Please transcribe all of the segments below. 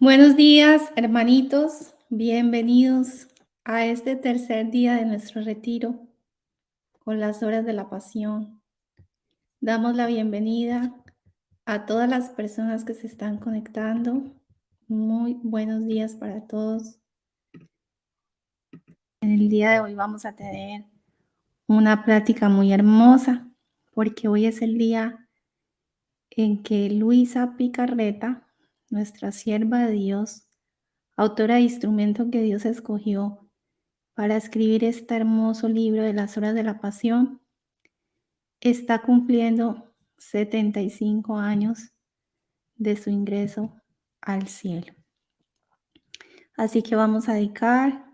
Buenos días, hermanitos. Bienvenidos a este tercer día de nuestro retiro con las horas de la pasión. Damos la bienvenida a todas las personas que se están conectando. Muy buenos días para todos. En el día de hoy vamos a tener una plática muy hermosa porque hoy es el día en que Luisa Picarreta, nuestra sierva de Dios, autora de instrumento que Dios escogió para escribir este hermoso libro de las horas de la pasión, está cumpliendo 75 años de su ingreso al cielo. Así que vamos a dedicar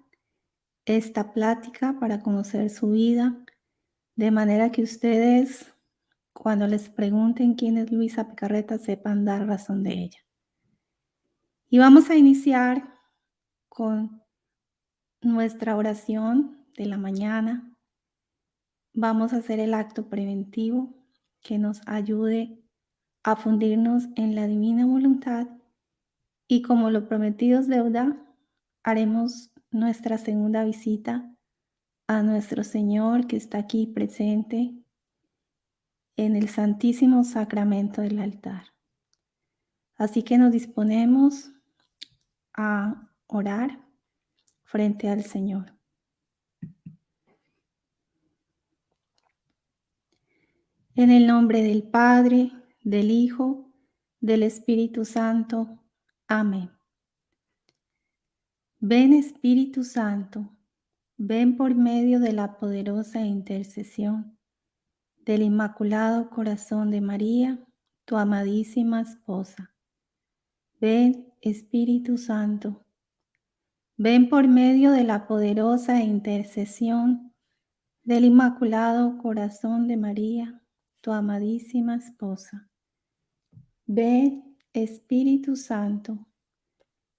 esta plática para conocer su vida, de manera que ustedes, cuando les pregunten quién es Luisa Picarreta, sepan dar razón de ella. Y vamos a iniciar con nuestra oración de la mañana. Vamos a hacer el acto preventivo que nos ayude a fundirnos en la divina voluntad y, como lo prometido es deuda, haremos nuestra segunda visita a nuestro Señor que está aquí presente en el Santísimo Sacramento del altar. Así que nos disponemos a orar frente al Señor. En el nombre del Padre, del Hijo, del Espíritu Santo. Amén. Ven, Espíritu Santo, ven por medio de la poderosa intercesión del Inmaculado Corazón de María, tu amadísima esposa. Ven, Espíritu Santo, ven por medio de la poderosa intercesión del Inmaculado Corazón de María, tu amadísima esposa. Ven, Espíritu Santo,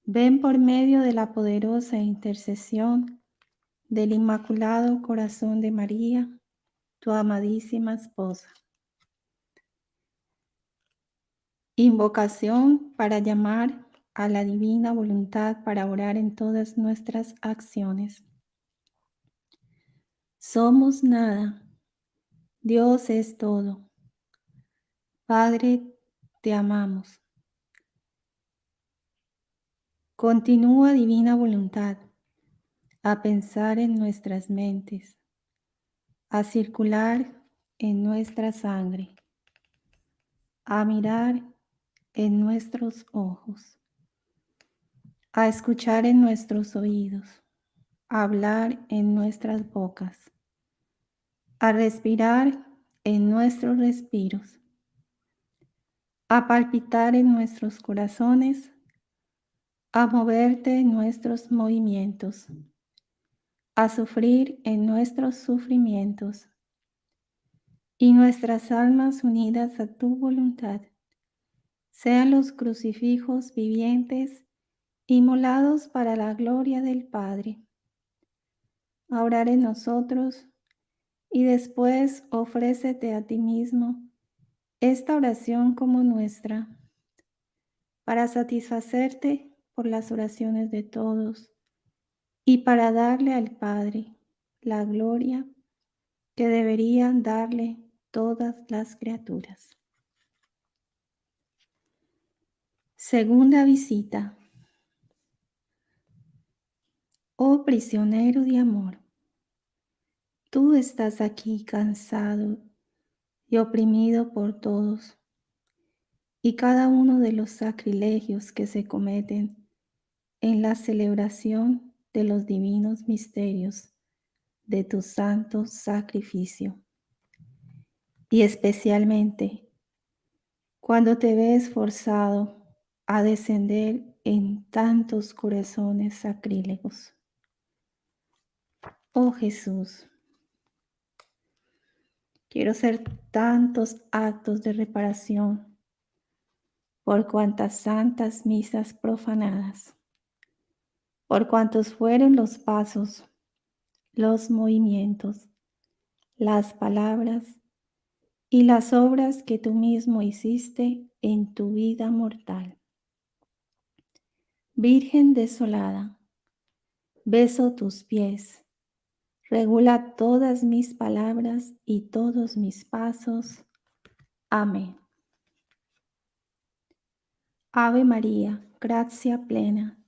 ven por medio de la poderosa intercesión del Inmaculado Corazón de María, tu amadísima esposa. Invocación para llamar a la divina voluntad para orar en todas nuestras acciones. Somos nada, Dios es todo. Padre, te amamos. Continúa, divina voluntad, a pensar en nuestras mentes, a circular en nuestra sangre, a mirar en nuestros ojos, a escuchar en nuestros oídos, a hablar en nuestras bocas, a respirar en nuestros respiros, a palpitar en nuestros corazones, a moverte en nuestros movimientos, a sufrir en nuestros sufrimientos, y nuestras almas unidas a tu voluntad sean los crucifijos vivientes inmolados para la gloria del Padre. A orar en nosotros y después ofrécete a ti mismo esta oración como nuestra, para satisfacerte por las oraciones de todos y para darle al Padre la gloria que deberían darle todas las criaturas. Segunda visita. Oh prisionero de amor, tú estás aquí cansado y oprimido por todos y cada uno de los sacrilegios que se cometen en la celebración de los divinos misterios de tu santo sacrificio. Y especialmente cuando te ves forzado a descender en tantos corazones sacrílegos. Oh Jesús, quiero hacer tantos actos de reparación por cuantas santas misas profanadas, por cuantos fueron los pasos, los movimientos, las palabras y las obras que tú mismo hiciste en tu vida mortal. Virgen desolada, beso tus pies, regula todas mis palabras y todos mis pasos. Amén. Ave María, gratia plena,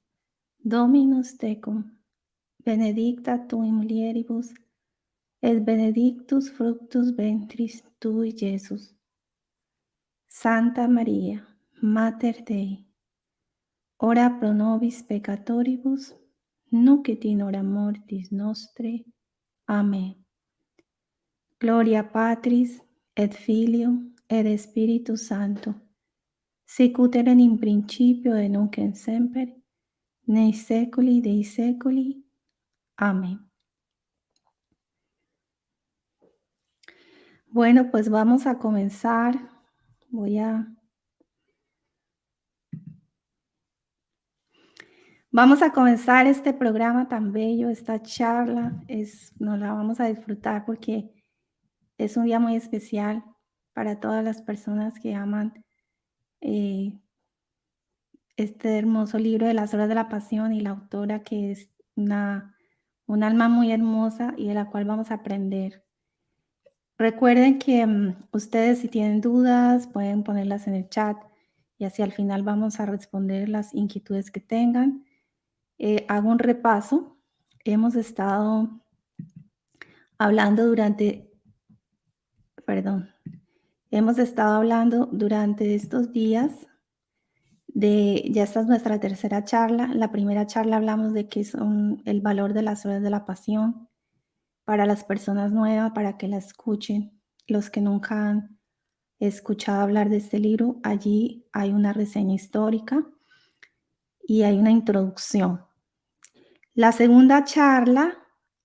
Dominus tecum, benedicta tu in mulieribus, et benedictus fructus ventris tui, Iesus. Santa María, Mater Dei, ora pro nobis peccatoribus, nunc et in hora mortis nostre. Amén. Gloria Patris, et Filio, et Spiritus Sancto, sic ut erat in principio et nunc et semper, nei seculi dei secoli. Amén. Bueno, pues vamos a comenzar. Vamos a comenzar este programa tan bello, esta charla. Nos la vamos a disfrutar porque es un día muy especial para todas las personas que aman este hermoso libro de las Horas de la Pasión y la autora que es un alma muy hermosa y de la cual vamos a aprender. Recuerden que ustedes si tienen dudas pueden ponerlas en el chat y así al final vamos a responder las inquietudes que tengan. Hago un repaso. Hemos estado hablando durante estos días ya esta es nuestra tercera charla. La primera charla hablamos de qué son el valor de las horas de la pasión para las personas nuevas, para que la escuchen. Los que nunca han escuchado hablar de este libro, allí hay una reseña histórica y hay una introducción. La segunda charla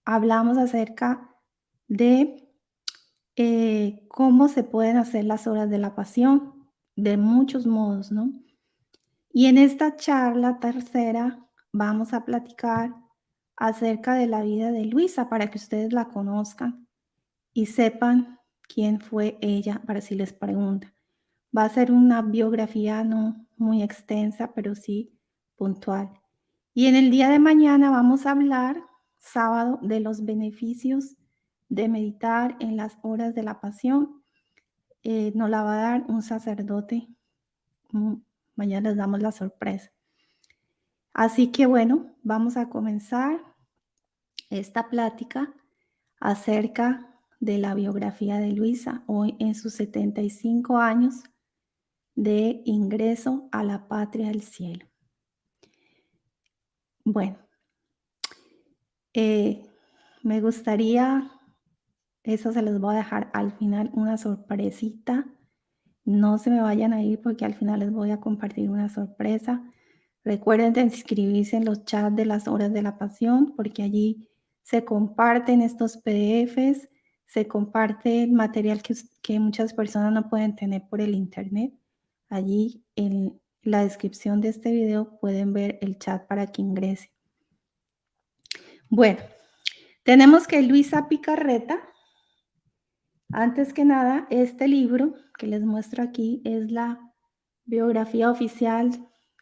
hablamos acerca de cómo se pueden hacer las horas de la pasión, de muchos modos, ¿no? Y en esta charla tercera vamos a platicar acerca de la vida de Luisa para que ustedes la conozcan y sepan quién fue ella, para si les preguntan. Va a ser una biografía no muy extensa, pero sí puntual. Y en el día de mañana vamos a hablar, sábado, de los beneficios de meditar en las horas de la pasión. Nos la va a dar un sacerdote. Mañana les damos la sorpresa. Así que bueno, vamos a comenzar esta plática acerca de la biografía de Luisa, hoy en sus 75 años de ingreso a la patria del cielo. Bueno, me gustaría, eso se los voy a dejar al final, una sorpresita. No se me vayan a ir porque al final les voy a compartir una sorpresa. Recuerden de inscribirse en los chats de las horas de la pasión porque allí se comparten estos PDFs, se comparte el material que muchas personas no pueden tener por el internet. Allí en la descripción de este video pueden ver el chat para que ingresen. Bueno, tenemos que Luisa Picarreta, antes que nada, este libro que les muestro aquí es la biografía oficial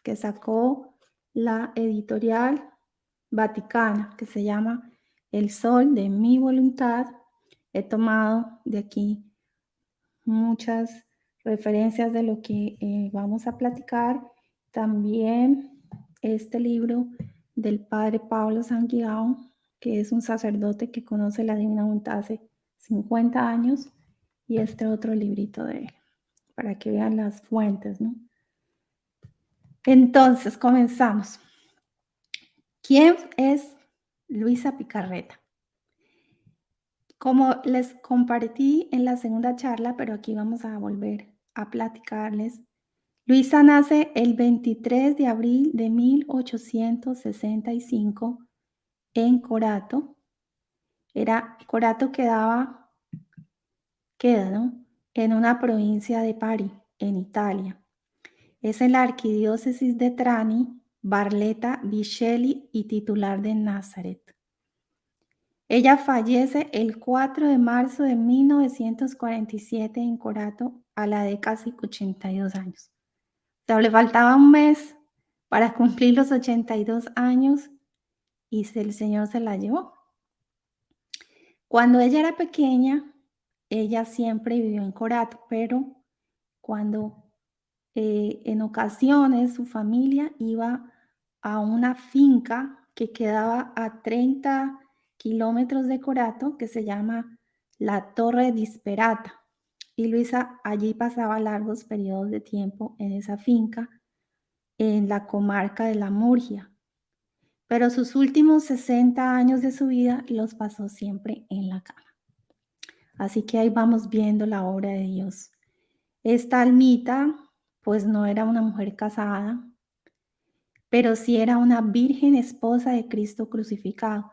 que sacó la editorial Vaticana, que se llama El Sol de mi voluntad. He tomado de aquí muchas referencias de lo que vamos a platicar. También este libro del padre Pablo Sanguiao, que es un sacerdote que conoce la Divina Voluntad hace 50 años, y este otro librito de él, para que vean las fuentes, ¿no? Entonces, comenzamos. ¿Quién es Luisa Picarreta? Como les compartí en la segunda charla, pero aquí vamos a volver a platicarles. Luisa nace el 23 de abril de 1865 en Corato. Corato queda, ¿no?, en una provincia de Bari, en Italia. Es en la arquidiócesis de Trani, Barletta, Bisceglie y titular de Nazaret. Ella fallece el 4 de marzo de 1947 en Corato a la de casi 82 años. O sea, le faltaba un mes para cumplir los 82 años y el Señor se la llevó. Cuando ella era pequeña, ella siempre vivió en Corato, pero cuando en ocasiones su familia iba a una finca que quedaba a 30 kilómetros de Corato, que se llama la Torre Disperata. Y Luisa allí pasaba largos periodos de tiempo en esa finca, en la comarca de la Murgia. Pero sus últimos 60 años de su vida los pasó siempre en la cama. Así que ahí vamos viendo la obra de Dios. Esta almita, pues no era una mujer casada, pero sí era una virgen esposa de Cristo crucificado.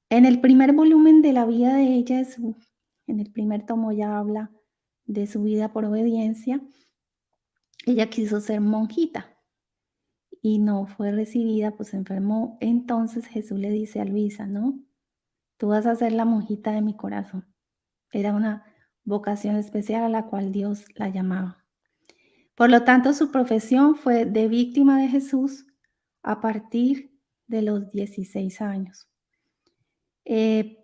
En el primer volumen de la vida de ella, en el primer tomo ya habla de su vida por obediencia. Ella quiso ser monjita y no fue recibida, pues se enfermó. Entonces Jesús le dice a Luisa, ¿no? Tú vas a ser la monjita de mi corazón. Era una vocación especial a la cual Dios la llamaba. Por lo tanto, su profesión fue de víctima de Jesús a partir de los 16 años. En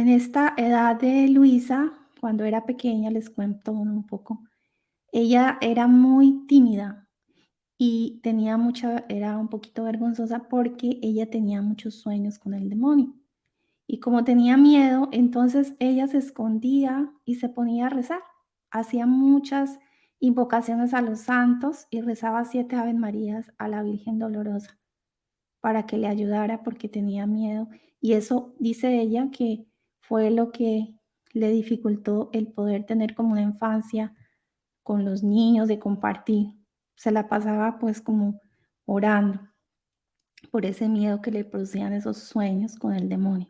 esta edad de Luisa, cuando era pequeña, les cuento un poco, ella era muy tímida y era un poquito vergonzosa porque ella tenía muchos sueños con el demonio. Y como tenía miedo, entonces ella se escondía y se ponía a rezar. Hacía muchas invocaciones a los santos y rezaba 7 Ave Marías a la Virgen Dolorosa para que le ayudara porque tenía miedo. Y eso dice ella que fue lo que le dificultó el poder tener como una infancia con los niños, de compartir. Se la pasaba pues como orando por ese miedo que le producían esos sueños con el demonio.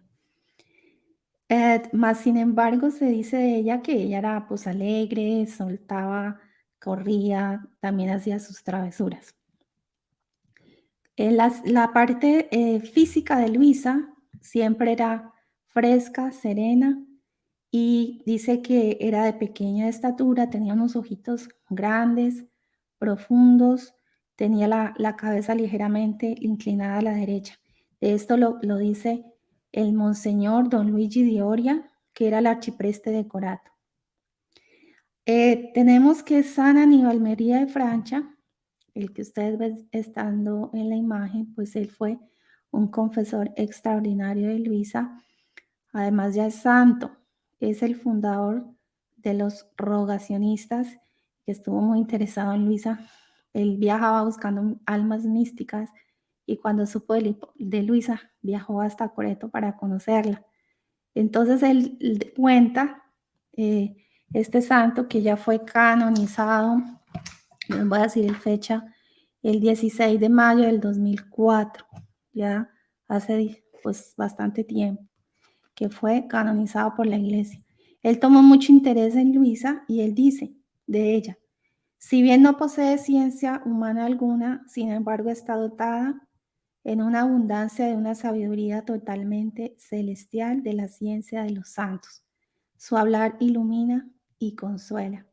Más sin embargo, se dice de ella que ella era pues alegre, soltaba, corría, también hacía sus travesuras. La parte física de Luisa siempre era fresca, serena, y dice que era de pequeña estatura, tenía unos ojitos grandes, profundos, tenía la cabeza ligeramente inclinada a la derecha. De esto lo dice el monseñor don Luigi di Oria, que era el arcipreste de Corato. Tenemos que San Aníbal María de Francia, el que ustedes ven estando en la imagen, pues él fue un confesor extraordinario de Luisa. Además ya es santo, es el fundador de los rogacionistas, que estuvo muy interesado en Luisa. Él viajaba buscando almas místicas y cuando supo de Luisa, viajó hasta Coreto para conocerla. Entonces él cuenta, este santo, que ya fue canonizado, les voy a decir la fecha, el 16 de mayo del 2004, ya hace pues bastante tiempo, que fue canonizado por la iglesia. Él tomó mucho interés en Luisa y él dice de ella: si bien no posee ciencia humana alguna, sin embargo está dotada en una abundancia de una sabiduría totalmente celestial de la ciencia de los santos. Su hablar ilumina y consuela.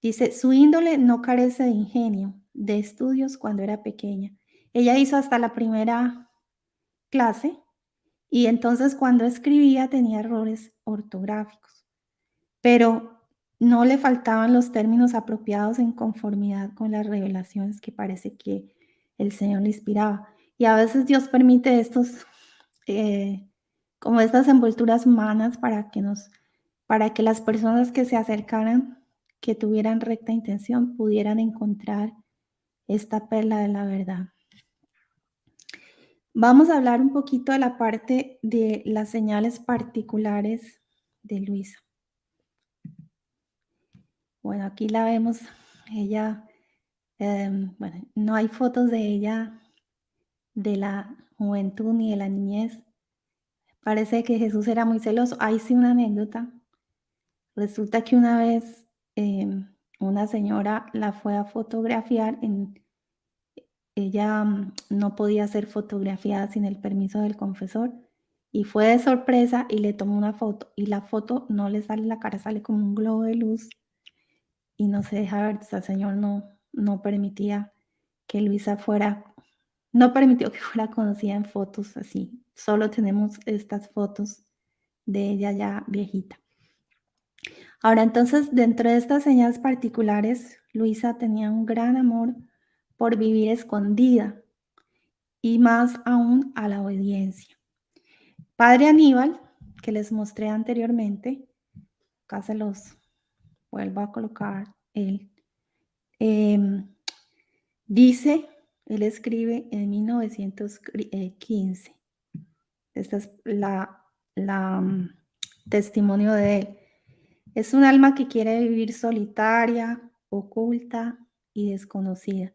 Dice, su índole no carece de ingenio, de estudios cuando era pequeña. Ella hizo hasta la primera clase y entonces cuando escribía tenía errores ortográficos, pero no le faltaban los términos apropiados en conformidad con las revelaciones que parece que el Señor le inspiraba. Y a veces Dios permite como estas envolturas humanas para que las personas que se acercaran, que tuvieran recta intención, pudieran encontrar esta perla de la verdad. Vamos a hablar un poquito de la parte de las señales particulares de Luisa. Bueno, aquí la vemos, ella, bueno, no hay fotos de ella de la juventud ni de la niñez. Parece que Jesús era muy celoso. Ahí sí una anécdota. Resulta que una vez una señora la fue a fotografiar. Ella no podía ser fotografiada sin el permiso del confesor y fue de sorpresa y le tomó una foto y la foto no le sale la cara, sale como un globo de luz y no se deja ver. O sea, el Señor no permitía que Luisa no permitió que fuera conocida en fotos así. Solo tenemos estas fotos de ella ya viejita. Ahora, entonces, dentro de estas señas particulares, Luisa tenía un gran amor por vivir escondida y más aún a la obediencia. Padre Aníbal, que les mostré anteriormente, acá se los vuelvo a colocar, él dice, él escribe en 1915, esta es la testimonio de él. Es un alma que quiere vivir solitaria, oculta y desconocida.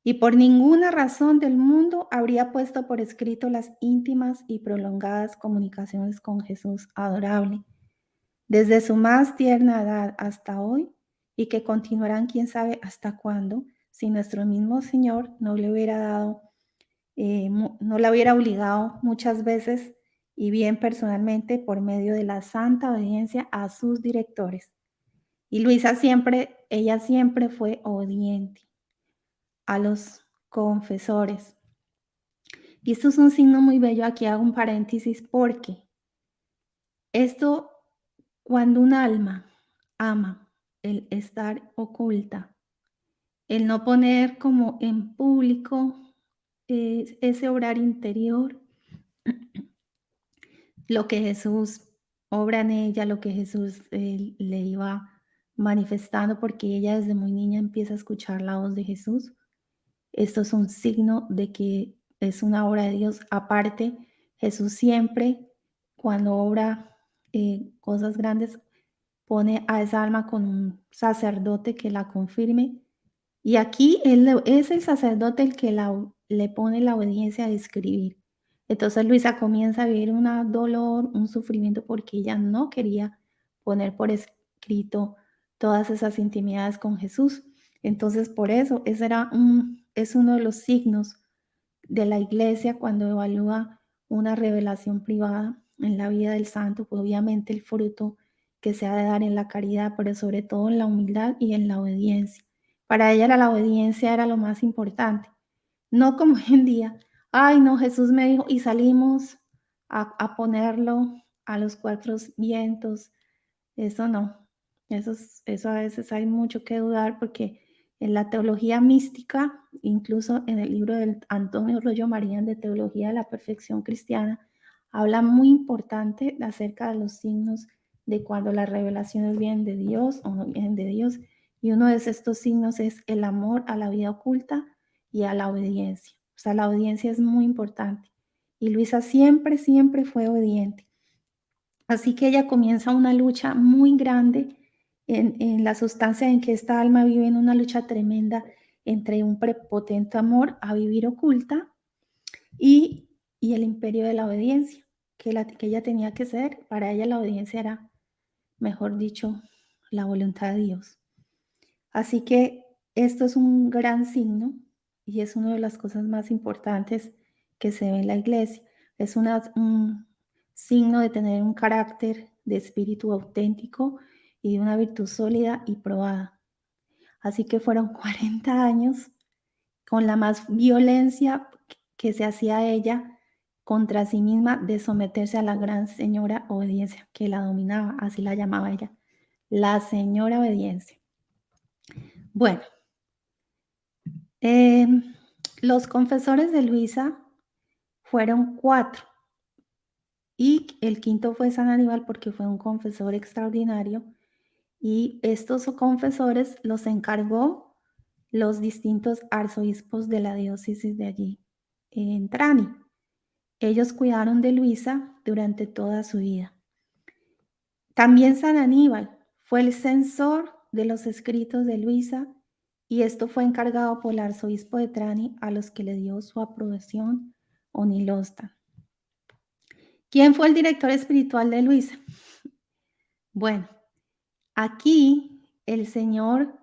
Y por ninguna razón del mundo habría puesto por escrito las íntimas y prolongadas comunicaciones con Jesús adorable, desde su más tierna edad hasta hoy, y que continuarán quién sabe hasta cuándo, si nuestro mismo Señor no le hubiera dado, no la hubiera obligado muchas veces y bien personalmente por medio de la santa obediencia a sus directores. Y ella siempre fue obediente a los confesores. Y esto es un signo muy bello, aquí hago un paréntesis porque esto, cuando un alma ama el estar oculta, el no poner como en público ese obrar interior, lo que Jesús obra en ella, lo que Jesús le iba manifestando, porque ella desde muy niña empieza a escuchar la voz de Jesús. Esto es un signo de que es una obra de Dios. Aparte, Jesús siempre, cuando obra cosas grandes, pone a esa alma con un sacerdote que la confirme. Y aquí es el sacerdote el que le pone la obediencia de escribir. Entonces Luisa comienza a vivir un dolor, un sufrimiento, porque ella no quería poner por escrito todas esas intimidades con Jesús. Entonces, por eso, es uno de los signos de la iglesia cuando evalúa una revelación privada en la vida del santo, pues obviamente el fruto que se ha de dar en la caridad, pero sobre todo en la humildad y en la obediencia. Para ella la obediencia era lo más importante, no como hoy en día, ay no, Jesús me dijo y salimos a ponerlo a los cuatro vientos. Eso no, eso a veces hay mucho que dudar porque en la teología mística, incluso en el libro del Antonio Rollo Marín de Teología de la Perfección Cristiana, habla muy importante acerca de los signos de cuando las revelaciones vienen de Dios o no vienen de Dios. Y uno de estos signos es el amor a la vida oculta y a la obediencia. O sea, la obediencia es muy importante. Y Luisa siempre, siempre fue obediente. Así que ella comienza una lucha muy grande en la sustancia en que esta alma vive, en una lucha tremenda entre un prepotente amor a vivir oculta y el imperio de la obediencia, que ella tenía que ser. Para ella la obediencia era, mejor dicho, la voluntad de Dios. Así que esto es un gran signo y es una de las cosas más importantes que se ve en la iglesia. Es un signo de tener un carácter de espíritu auténtico y de una virtud sólida y probada. Así que fueron 40 años con la más violencia que se hacía ella contra sí misma de someterse a la gran señora obediencia que la dominaba, así la llamaba ella, la señora obediencia. Bueno, los confesores de Luisa fueron 4 y el quinto fue San Aníbal porque fue un confesor extraordinario y estos confesores los encargó los distintos arzobispos de la diócesis de allí, en Trani. Ellos cuidaron de Luisa durante toda su vida. También San Aníbal fue el censor de los escritos de Luisa y esto fue encargado por el arzobispo de Trani, a los que le dio su aprobación Onilosta. ¿Quién fue el director espiritual de Luisa? Bueno, aquí el Señor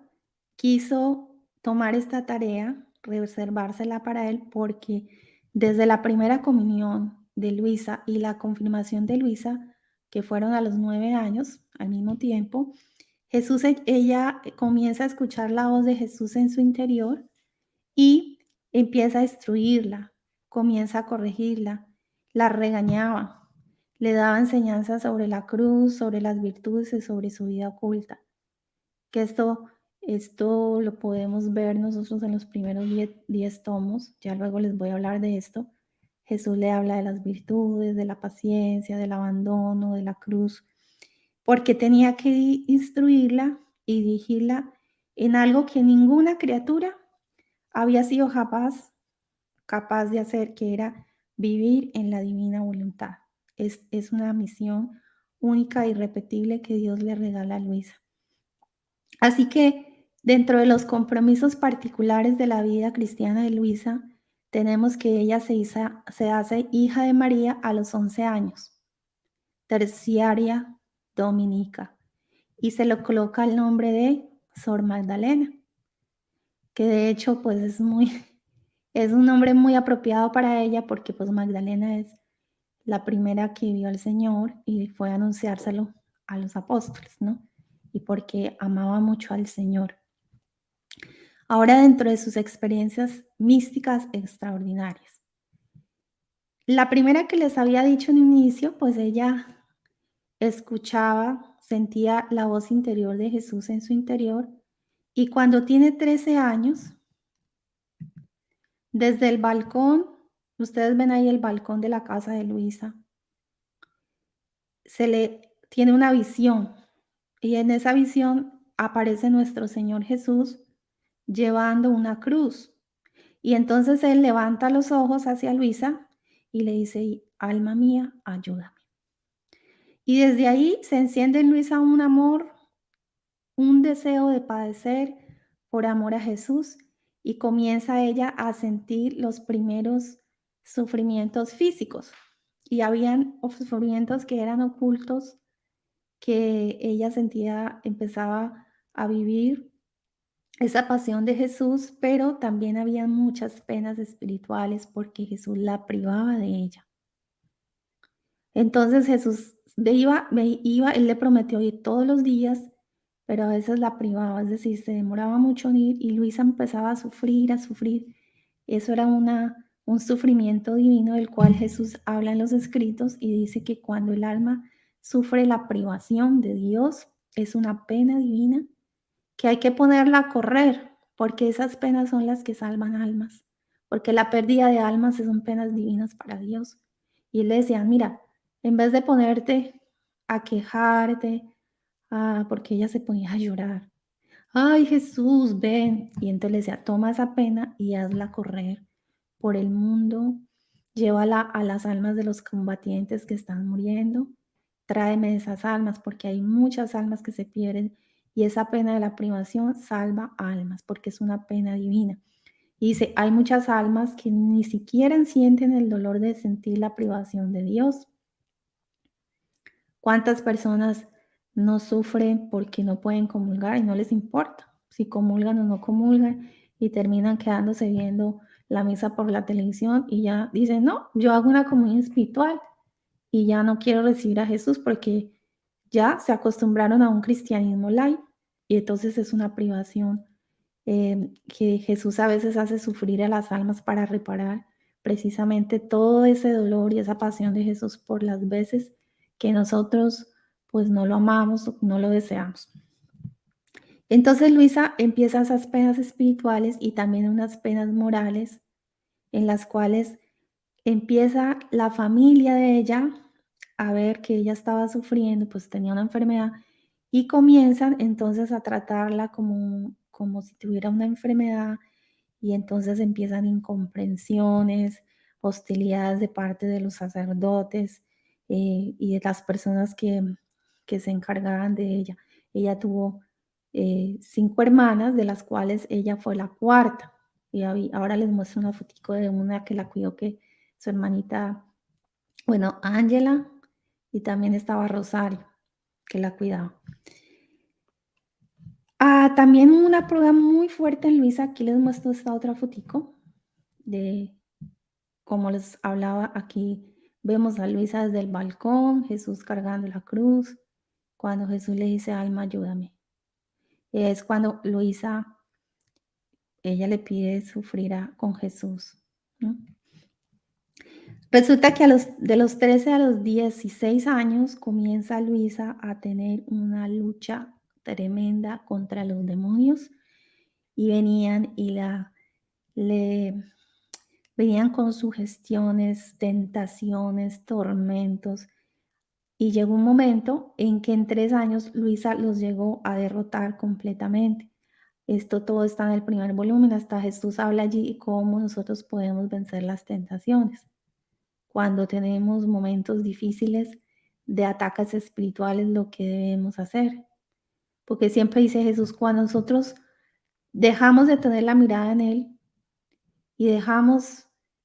quiso tomar esta tarea, reservársela para él, porque desde la primera comunión de Luisa y la confirmación de Luisa, que fueron a los 9 años al mismo tiempo, ella comienza a escuchar la voz de Jesús en su interior y empieza a instruirla, comienza a corregirla, la regañaba, le daba enseñanzas sobre la cruz, sobre las virtudes y sobre su vida oculta. Que esto lo podemos ver nosotros en los primeros 10 tomos, ya luego les voy a hablar de esto. Jesús le habla de las virtudes, de la paciencia, del abandono, de la cruz, porque tenía que instruirla y dirigirla en algo que ninguna criatura había sido capaz de hacer, que era vivir en la divina voluntad. Es una misión única e irrepetible que Dios le regala a Luisa. Así que dentro de los compromisos particulares de la vida cristiana de Luisa, tenemos que ella se hace hija de María a los 11 años, terciaria dominica, y se le coloca el nombre de Sor Magdalena, que de hecho pues es un nombre muy apropiado para ella porque pues Magdalena es la primera que vio al Señor y fue a anunciárselo a los apóstoles, ¿no? Y porque amaba mucho al Señor. Ahora dentro de sus experiencias místicas extraordinarias. La primera que les había dicho en inicio, pues ella escuchaba, sentía la voz interior de Jesús en su interior y cuando tiene 13 años, desde el balcón, ustedes ven ahí el balcón de la casa de Luisa, se le tiene una visión y en esa visión aparece nuestro Señor Jesús llevando una cruz. Y entonces él levanta los ojos hacia Luisa y le dice, alma mía, ayúdame. Y desde ahí se enciende en Luisa un amor, un deseo de padecer por amor a Jesús y comienza ella a sentir los primeros sufrimientos físicos. Y habían sufrimientos que eran ocultos, que ella sentía, empezaba a vivir esa pasión de Jesús, pero también había muchas penas espirituales porque Jesús la privaba de ella. Entonces Jesús iba, él le prometió ir todos los días, pero a veces la privaba, es decir, se demoraba mucho en ir y Luisa empezaba a sufrir, a sufrir. Eso era un sufrimiento divino del cual Jesús habla en los escritos y dice que cuando el alma sufre la privación de Dios, es una pena divina que hay que ponerla a correr, porque esas penas son las que salvan almas, porque la pérdida de almas son penas divinas para Dios. Y él le decía, mira, en vez de ponerte a quejarte, porque ella se ponía a llorar, ay Jesús, ven. Y entonces le decía, toma esa pena y hazla correr por el mundo, llévala a las almas de los combatientes que están muriendo, tráeme esas almas, porque hay muchas almas que se pierden y esa pena de la privación salva almas, porque es una pena divina. Y dice, hay muchas almas que ni siquiera sienten el dolor de sentir la privación de Dios. ¿Cuántas personas no sufren porque no pueden comulgar y no les importa si comulgan o no comulgan y terminan quedándose viendo la misa por la televisión y ya dicen, no, yo hago una comunión espiritual y ya no quiero recibir a Jesús porque ya se acostumbraron a un cristianismo light y entonces es una privación que Jesús a veces hace sufrir a las almas para reparar precisamente todo ese dolor y esa pasión de Jesús por las veces que nosotros pues no lo amamos o no lo deseamos. Entonces Luisa empieza esas penas espirituales y también unas penas morales en las cuales empieza la familia de ella a ver que ella estaba sufriendo, pues tenía una enfermedad y comienzan entonces a tratarla como si tuviera una enfermedad y entonces empiezan incomprensiones, hostilidades de parte de los sacerdotes y de las personas que se encargaban de ella. Ella tuvo 5 hermanas, de las cuales ella fue la cuarta. Y ahora les muestro una fotico de una que la cuidó, que su hermanita, bueno, Ángela, y también estaba Rosario, que la cuidaba. También una prueba muy fuerte en Luisa, aquí les muestro esta otra fotico, de como les hablaba aquí, vemos a Luisa desde el balcón, Jesús cargando la cruz, cuando Jesús le dice, alma, ayúdame. Es cuando Luisa ella le pide sufrir con Jesús, ¿no? Resulta que de los 13 a los 16 años comienza Luisa a tener una lucha tremenda contra los demonios y venían y le venían con sugestiones, tentaciones, tormentos. Y llegó un momento en que en 3 años Luisa los llegó a derrotar completamente. Esto todo está en el primer volumen, hasta Jesús habla allí cómo nosotros podemos vencer las tentaciones. Cuando tenemos momentos difíciles de ataques espirituales, lo que debemos hacer. Porque siempre dice Jesús, cuando nosotros dejamos de tener la mirada en Él y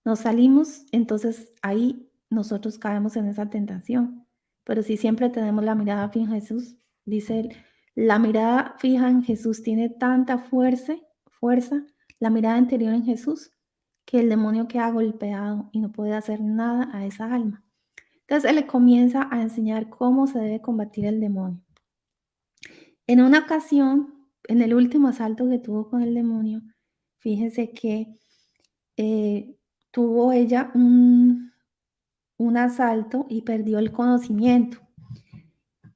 nos salimos, entonces ahí nosotros caemos en esa tentación. Pero si siempre tenemos la mirada fija en Jesús, dice él, la mirada fija en Jesús tiene tanta fuerza, la mirada interior en Jesús, que el demonio queda golpeado y no puede hacer nada a esa alma. Entonces él le comienza a enseñar cómo se debe combatir el demonio. En una ocasión, en el último asalto que tuvo con el demonio, fíjense que tuvo ella un asalto y perdió el conocimiento.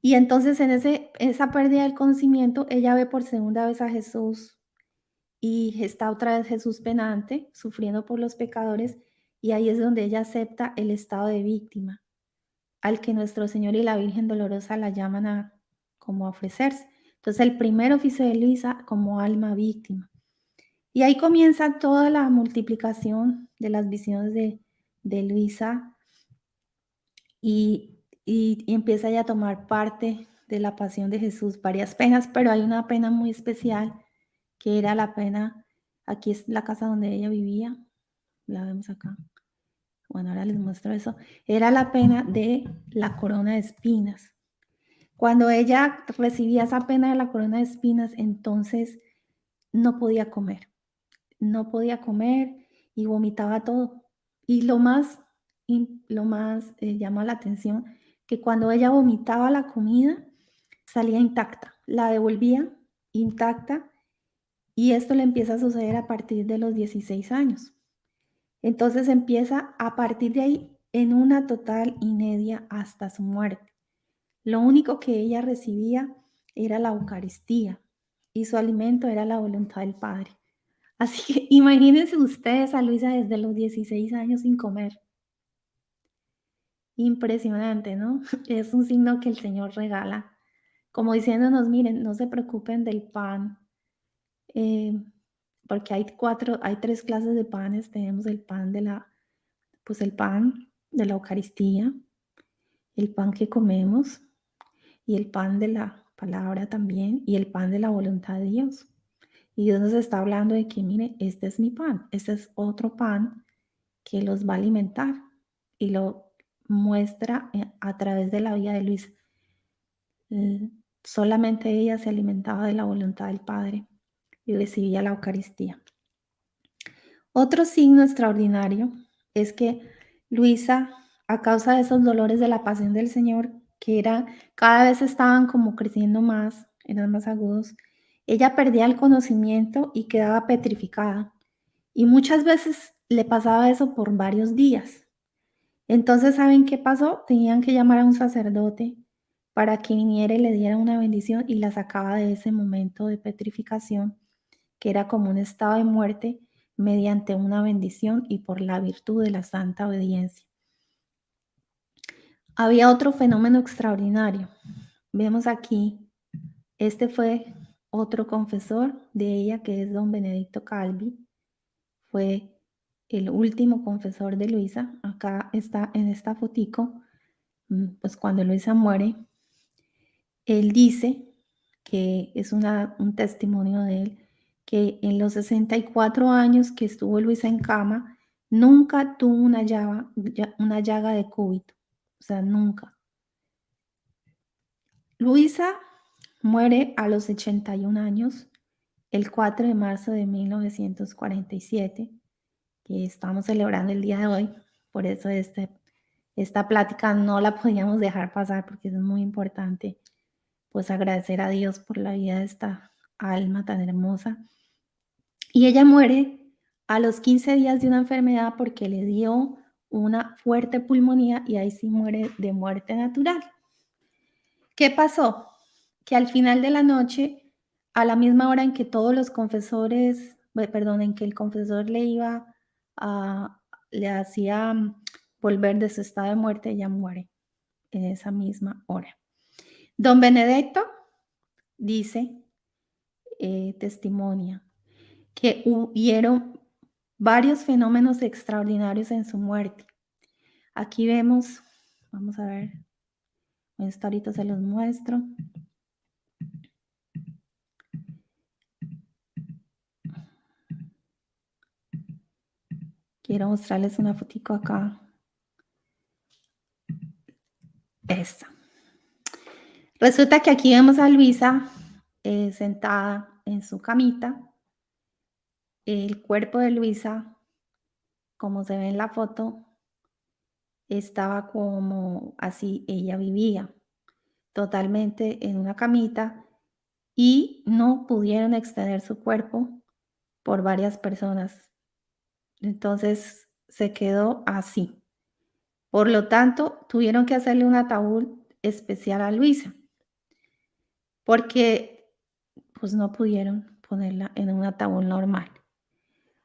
Y entonces en esa pérdida del conocimiento, ella ve por segunda vez a Jesús y está otra vez Jesús penante, sufriendo por los pecadores, y ahí es donde ella acepta el estado de víctima, al que nuestro Señor y la Virgen Dolorosa la llaman a como a ofrecerse. Entonces el primer oficio de Luisa como alma víctima. Y ahí comienza toda la multiplicación de las visiones de Luisa y empieza ya a tomar parte de la pasión de Jesús, varias penas, pero hay una pena muy especial que era la pena, aquí es la casa donde ella vivía, la vemos acá. Bueno, ahora les muestro eso. Era la pena de la corona de espinas. Cuando ella recibía esa pena de la corona de espinas, entonces no podía comer. No podía comer y vomitaba todo. Y lo más llama la atención, que cuando ella vomitaba la comida, salía intacta, la devolvía intacta, y esto le empieza a suceder a partir de los 16 años. Entonces empieza a partir de ahí en una total inercia hasta su muerte. Lo único que ella recibía era la Eucaristía y su alimento era la voluntad del Padre. Así que imagínense ustedes a Luisa desde los 16 años sin comer. Impresionante, ¿no? Es un signo que el Señor regala, como diciéndonos, miren, no se preocupen del pan, porque hay 3 clases de panes. Tenemos el pan el pan de la Eucaristía, el pan que comemos y el pan de la palabra también, y el pan de la voluntad de Dios. Y Dios nos está hablando de que, mire, este es mi pan, este es otro pan que los va a alimentar, y lo muestra a través de la vida de Luisa. Solamente ella se alimentaba de la voluntad del Padre y recibía la Eucaristía. Otro signo extraordinario es que Luisa, a causa de esos dolores de la pasión del Señor, que cada vez estaban como creciendo más, eran más agudos, ella perdía el conocimiento y quedaba petrificada. Y muchas veces le pasaba eso por varios días. Entonces, ¿saben qué pasó? Tenían que llamar a un sacerdote para que viniera y le diera una bendición y la sacaba de ese momento de petrificación, que era como un estado de muerte, mediante una bendición y por la virtud de la santa obediencia. Había otro fenómeno extraordinario. Vemos aquí, este fue otro confesor de ella, que es don Benedicto Calvi. Fue el último confesor de Luisa. Acá está en esta fotico, pues cuando Luisa muere, él dice, que es un testimonio de él, que en los 64 años que estuvo Luisa en cama, nunca tuvo una llaga de cúbito. O sea, nunca. Luisa muere a los 81 años, el 4 de marzo de 1947, que estamos celebrando el día de hoy. Por eso esta plática no la podíamos dejar pasar, porque es muy importante, pues agradecer a Dios por la vida de esta alma tan hermosa. Y ella muere a los 15 días de una enfermedad porque le dio una fuerte pulmonía y ahí sí muere de muerte natural. ¿Qué pasó? Que al final de la noche, a la misma hora en que todos los confesores, perdón, en que el confesor le hacía volver de su estado de muerte, ella muere en esa misma hora. Don Benedetto dice, testimonia, que hubieron varios fenómenos extraordinarios en su muerte. Aquí vemos, vamos a ver, esto ahorita se los muestro. Quiero mostrarles una fotico acá. Esta. Resulta que aquí vemos a Luisa sentada en su camita. El cuerpo de Luisa, como se ve en la foto, estaba como así, ella vivía totalmente en una camita y no pudieron extender su cuerpo por varias personas. Entonces se quedó así. Por lo tanto, tuvieron que hacerle un ataúd especial a Luisa, porque pues no pudieron ponerla en un ataúd normal.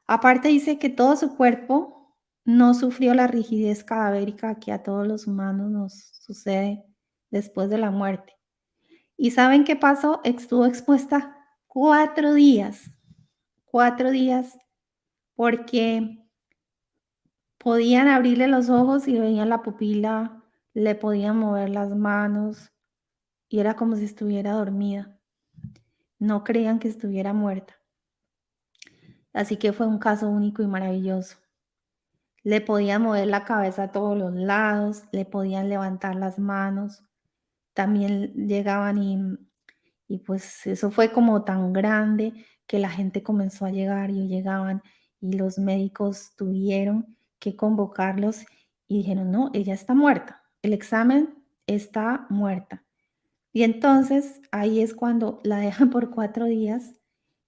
Aparte dice que todo su cuerpo no sufrió la rigidez cadavérica que a todos los humanos nos sucede después de la muerte. ¿Y saben qué pasó? Estuvo expuesta 4 días, 4 días, porque podían abrirle los ojos y veían la pupila, le podían mover las manos y era como si estuviera dormida. No creían que estuviera muerta. Así que fue un caso único y maravilloso. Le podían mover la cabeza a todos los lados, le podían levantar las manos, también llegaban y pues eso fue como tan grande que la gente comenzó a llegar y llegaban y los médicos tuvieron que convocarlos y dijeron, no, ella está muerta, el examen está muerta. Y entonces ahí es cuando la dejan por 4 días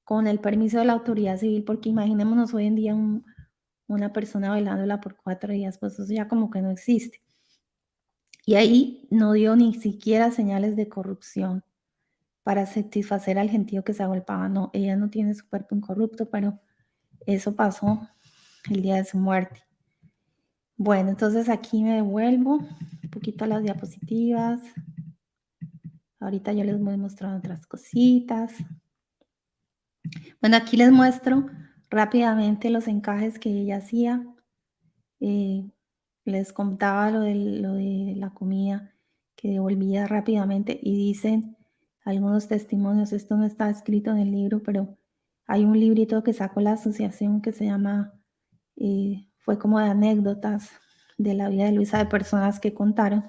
con el permiso de la autoridad civil, porque imaginémonos hoy en día una persona velándola por 4 días, pues eso ya como que no existe. Y ahí no dio ni siquiera señales de corrupción para satisfacer al gentío que se agolpaba. No, ella no tiene su cuerpo incorrupto, pero eso pasó el día de su muerte. Bueno, entonces aquí me devuelvo un poquito a las diapositivas. Ahorita yo les voy mostrando otras cositas. Bueno, aquí les muestro rápidamente los encajes que ella hacía. Les contaba lo de la comida que devolvía rápidamente y dicen algunos testimonios, esto no está escrito en el libro, pero hay un librito que sacó la asociación que se llama, fue como de anécdotas de la vida de Luisa, de personas que contaron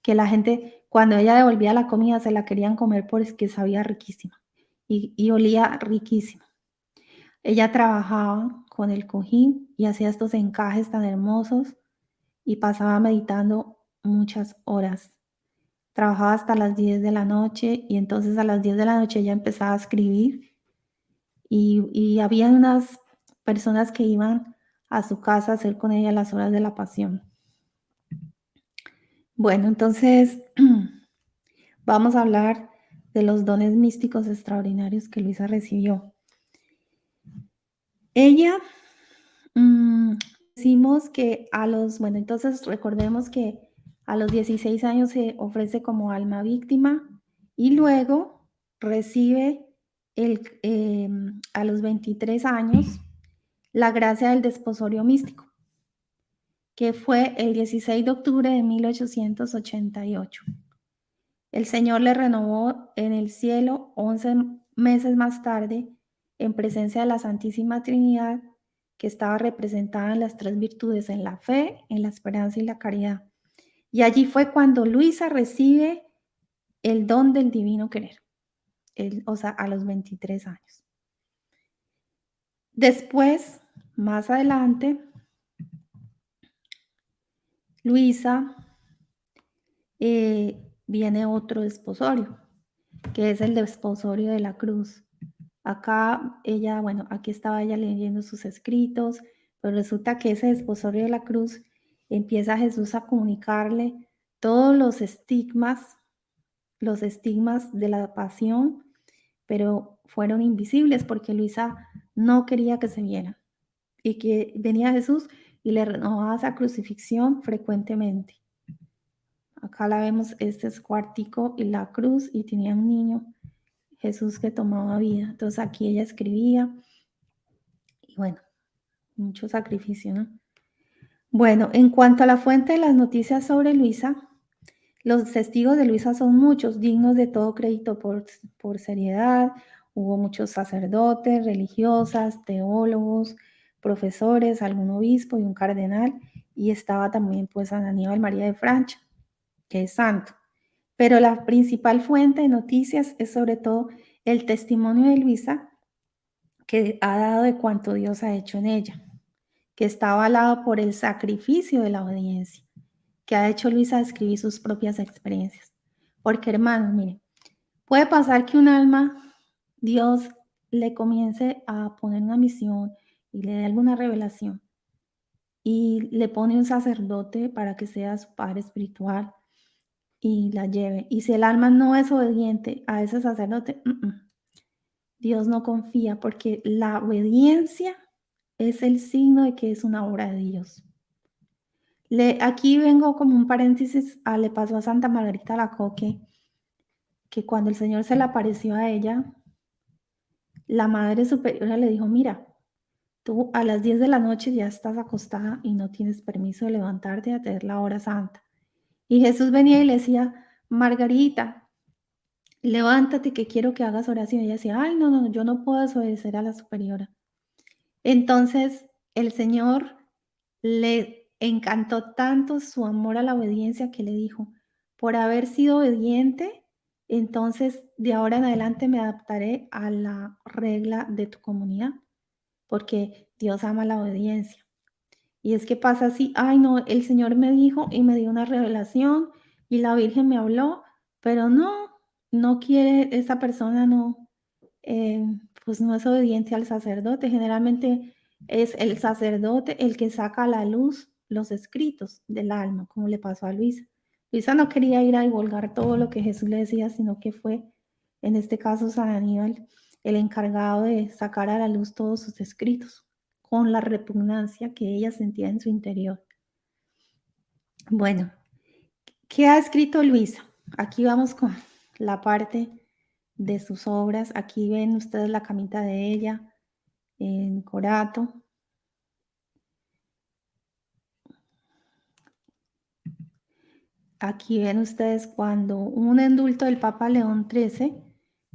que la gente cuando ella devolvía la comida se la querían comer porque sabía riquísima y olía riquísimo. Ella trabajaba con el cojín y hacía estos encajes tan hermosos y pasaba meditando muchas horas. Trabajaba hasta las 10 de la noche y entonces a las 10 de la noche ella empezaba a escribir y había unas personas que iban a su casa a hacer con ella las horas de la pasión. Bueno, entonces vamos a hablar de los dones místicos extraordinarios que Luisa recibió. Ella, decimos que bueno, entonces recordemos que a los 16 años se ofrece como alma víctima y luego recibe a los 23 años la gracia del desposorio místico, que fue el 16 de octubre de 1888. El Señor le renovó en el cielo 11 meses más tarde en presencia de la Santísima Trinidad, que estaba representada en las 3 virtudes, en la fe, en la esperanza y la caridad. Y allí fue cuando Luisa recibe el don del divino querer, o sea, a los 23 años. Después, más adelante, Luisa viene otro desposorio, que es el desposorio de la cruz. Acá ella, bueno, aquí estaba ella leyendo sus escritos, pero resulta que ese desposorio de la cruz empieza Jesús a comunicarle todos los estigmas de la pasión, pero fueron invisibles porque Luisa no quería que se viera y que venía Jesús y le renovaba esa crucifixión frecuentemente. Acá la vemos, este es cuartico y la cruz y tenía un niño, Jesús que tomaba vida. Entonces aquí ella escribía y bueno, mucho sacrificio, ¿no? Bueno, en cuanto a la fuente de las noticias sobre Luisa, los testigos de Luisa son muchos, dignos de todo crédito por seriedad. Hubo muchos sacerdotes, religiosas, teólogos, profesores, algún obispo y un cardenal. Y estaba también pues San Aníbal María de Francia, que es santo. Pero la principal fuente de noticias es sobre todo el testimonio de Luisa, que ha dado de cuanto Dios ha hecho en ella, que está avalado por el sacrificio de la obediencia, que ha hecho Luisa escribir sus propias experiencias. Porque, hermanos, miren, puede pasar que un alma, Dios le comience a poner una misión y le dé alguna revelación y le pone un sacerdote para que sea su padre espiritual y la lleve. Y si el alma no es obediente a ese sacerdote, Dios no confía porque la obediencia es el signo de que es una obra de Dios. Aquí vengo como un paréntesis, le pasó a Santa Margarita Alacoque, que cuando el Señor se le apareció a ella, la Madre Superiora le dijo, mira, tú a las 10 de la noche ya estás acostada y no tienes permiso de levantarte a hacer la hora santa. Y Jesús venía y le decía, Margarita, levántate que quiero que hagas oración. Y ella decía, ay, no, no, yo no puedo desobedecer a la superiora. Entonces el Señor le encantó tanto su amor a la obediencia que le dijo, por haber sido obediente, entonces de ahora en adelante me adaptaré a la regla de tu comunidad, porque Dios ama la obediencia. Y es que pasa así, ay no, el Señor me dijo y me dio una revelación y la Virgen me habló, pero no quiere, esa persona no, eh, pues no es obediente al sacerdote. Generalmente es el sacerdote el que saca a la luz los escritos del alma, como le pasó a Luisa. Luisa no quería ir a divulgar todo lo que Jesús le decía, sino que fue, en este caso, San Aníbal, el encargado de sacar a la luz todos sus escritos, con la repugnancia que ella sentía en su interior. Bueno, ¿qué ha escrito Luisa? Aquí vamos con la parte de sus obras. Aquí ven ustedes la camita de ella en Corato. Aquí ven ustedes cuando un indulto del Papa León XIII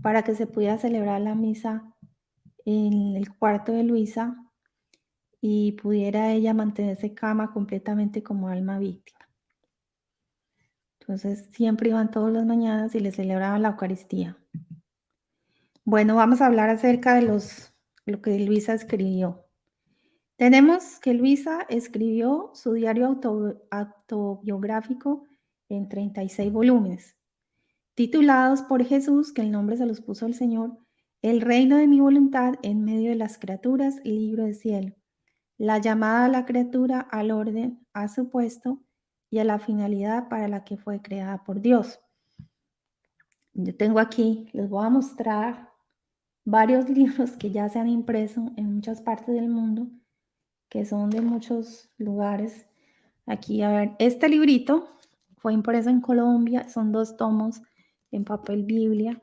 para que se pudiera celebrar la misa en el cuarto de Luisa y pudiera ella mantenerse cama completamente como alma víctima. Entonces siempre iban todas las mañanas y le celebraban la Eucaristía. Bueno, vamos a hablar acerca de lo que Luisa escribió. Tenemos que Luisa escribió su diario autobiográfico en 36 volúmenes, titulados por Jesús, que el nombre se los puso el Señor, El reino de mi voluntad en medio de las criaturas, libro del cielo, la llamada a la criatura al orden, a su puesto y a la finalidad para la que fue creada por Dios. Yo tengo aquí, les voy a mostrar varios libros que ya se han impreso en muchas partes del mundo, que son de muchos lugares. Aquí, a ver, este librito fue impreso en Colombia, son 2 tomos en papel Biblia.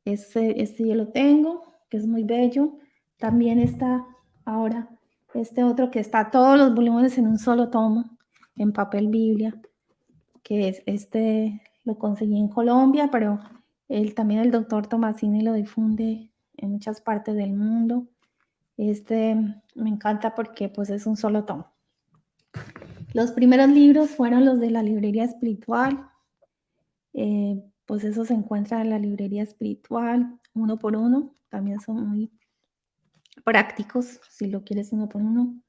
Este yo lo tengo, que es muy bello. También está ahora este otro que está todos los volúmenes en un solo tomo, en papel Biblia, que es lo conseguí en Colombia, pero también el doctor Tomasini lo difunde en muchas partes del mundo. Me encanta porque pues es un solo tomo. Los primeros libros fueron los de la librería espiritual. Pues eso se encuentra en la librería espiritual, uno por uno. También son muy prácticos si lo quieres uno por uno.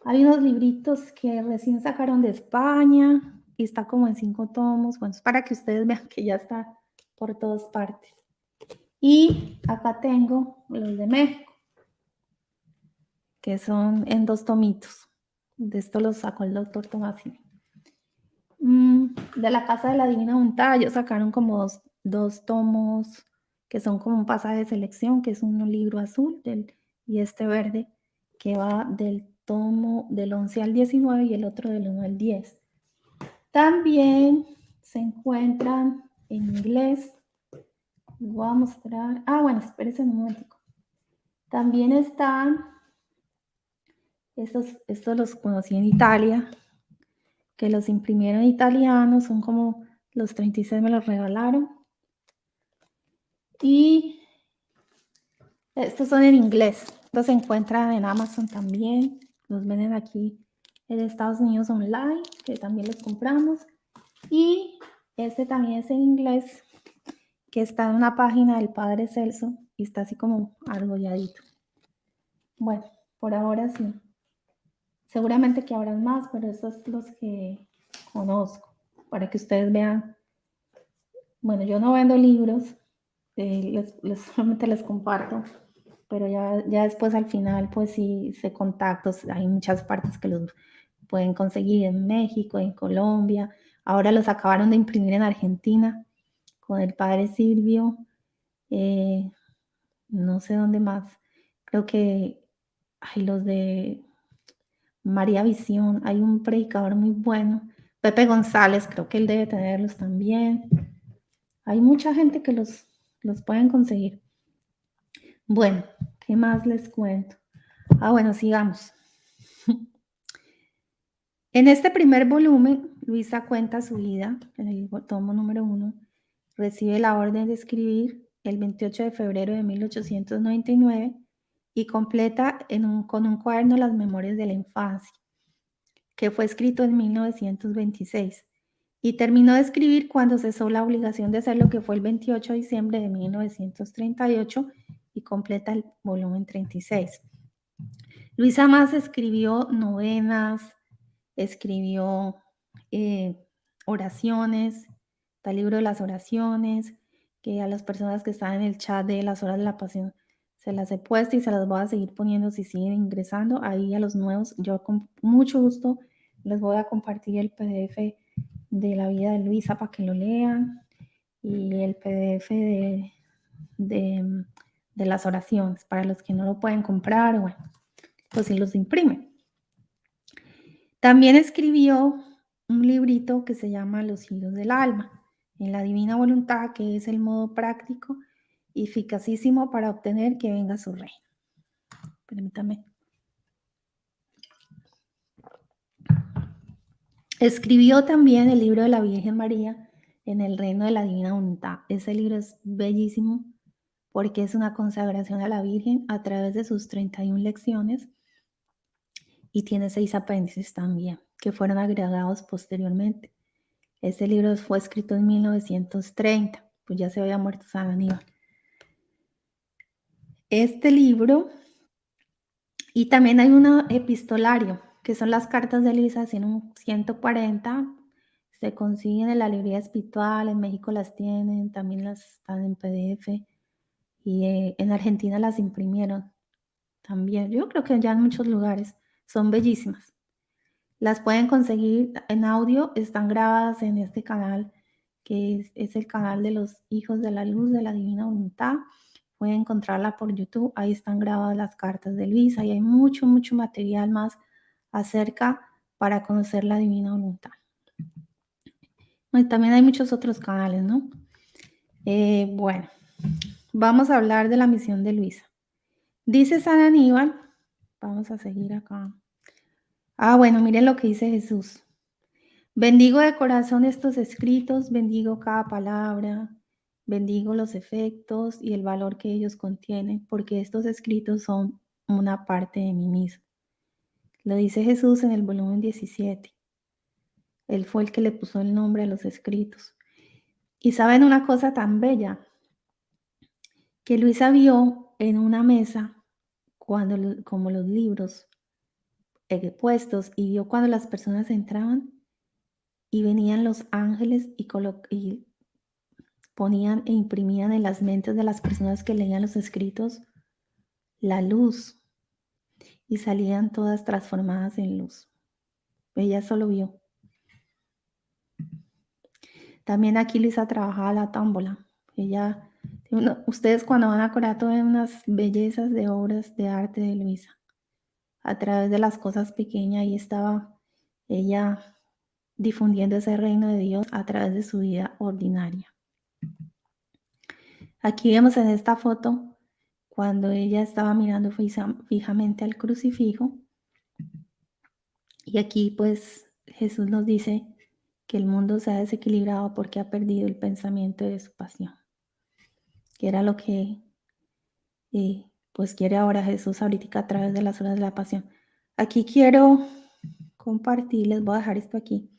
Hay unos libritos que recién sacaron de España y está como en 5 tomos. Bueno, es para que ustedes vean que ya está por todas partes. Y acá tengo los de México, que son en 2 tomitos. De esto los sacó el doctor Tomasini. De la Casa de la Divina Voluntad, ellos sacaron como dos tomos que son como un pasaje de selección, que es un libro azul y este verde, que va del tomo del 11 al 19 y el otro del 1 al 10. También se encuentran en inglés. Les voy a mostrar. Bueno, espérense un momentico. También están, estos los conocí en Italia, que los imprimieron italianos, son como los 36 me los regalaron. Y estos son en inglés. Estos se encuentran en Amazon también. Los venden aquí en Estados Unidos online, que también los compramos. Y este también es en inglés, que está en una página del Padre Celso y está así como argolladito. Bueno, por ahora sí. Seguramente que habrán más, pero estos son los que conozco, para que ustedes vean. Bueno, yo no vendo libros, solamente les comparto, pero ya después al final, pues sí, hice contactos. Hay muchas partes que los pueden conseguir en México, en Colombia. Ahora los acabaron de imprimir en Argentina con el padre Silvio. No sé dónde más. Creo que hay los de María Visión. Hay un predicador muy bueno. Pepe González, creo que él debe tenerlos también. Hay mucha gente que los pueden conseguir. Bueno, ¿qué más les cuento? Bueno, sigamos. En este primer volumen, Luisa cuenta su vida, en el tomo número 1. Recibe la orden de escribir el 28 de febrero de 1899 y completa con un cuaderno las memorias de la infancia, que fue escrito en 1926. Y terminó de escribir cuando cesó la obligación de hacerlo, que fue el 28 de diciembre de 1938, y completa el volumen 36. Luisa más escribió novenas, escribió oraciones, está el libro de las oraciones, que a las personas que están en el chat de las horas de la pasión se las he puesto y se las voy a seguir poniendo si siguen ingresando. Ahí a los nuevos, yo con mucho gusto les voy a compartir el PDF de la vida de Luisa para que lo lean y el PDF de las oraciones para los que no lo pueden comprar, bueno, pues si los imprimen. También escribió un librito que se llama Los giros del alma, en la divina voluntad, que es el modo práctico y eficacísimo para obtener que venga su reino. Permítame. Escribió también el libro de la Virgen María en el reino de la divina voluntad. Ese libro es bellísimo porque es una consagración a la Virgen a través de sus 31 lecciones y tiene 6 apéndices también, que fueron agregados posteriormente. Este libro fue escrito en 1930, pues ya se había muerto San Aníbal. Este libro, y también hay un epistolario, que son las cartas de Luisa, 140, se consiguen en la librería espiritual, en México las tienen, también las están en PDF, y en Argentina las imprimieron también. Yo creo que ya en muchos lugares, son bellísimas. Las pueden conseguir en audio, están grabadas en este canal, que es el canal de los Hijos de la Luz de la Divina Voluntad. Pueden encontrarla por YouTube, ahí están grabadas las cartas de Luisa y hay mucho material más acerca para conocer la Divina Voluntad. Y también hay muchos otros canales, ¿no? Bueno, vamos a hablar de la misión de Luisa. Dice San Aníbal, vamos a seguir acá. Bueno, miren lo que dice Jesús. Bendigo de corazón estos escritos, bendigo cada palabra, bendigo los efectos y el valor que ellos contienen, porque estos escritos son una parte de mí mismo. Lo dice Jesús en el volumen 17. Él fue el que le puso el nombre a los escritos. Y saben una cosa tan bella, que Luisa vio en una mesa como los libros puestos, y vio cuando las personas entraban y venían los ángeles y ponían e imprimían en las mentes de las personas que leían los escritos la luz y salían todas transformadas en luz. Ella solo vio. También aquí Luisa trabajaba la tómbola. Ustedes cuando van a Corato ven unas bellezas de obras de arte de Luisa. A través de las cosas pequeñas, ahí estaba ella difundiendo ese reino de Dios a través de su vida ordinaria. Aquí vemos en esta foto cuando ella estaba mirando fijamente al crucifijo. Y aquí pues Jesús nos dice que el mundo se ha desequilibrado porque ha perdido el pensamiento de su pasión, que era lo que pues quiere ahora Jesús ahorita a través de las horas de la pasión. Aquí quiero compartirles, voy a dejar esto aquí.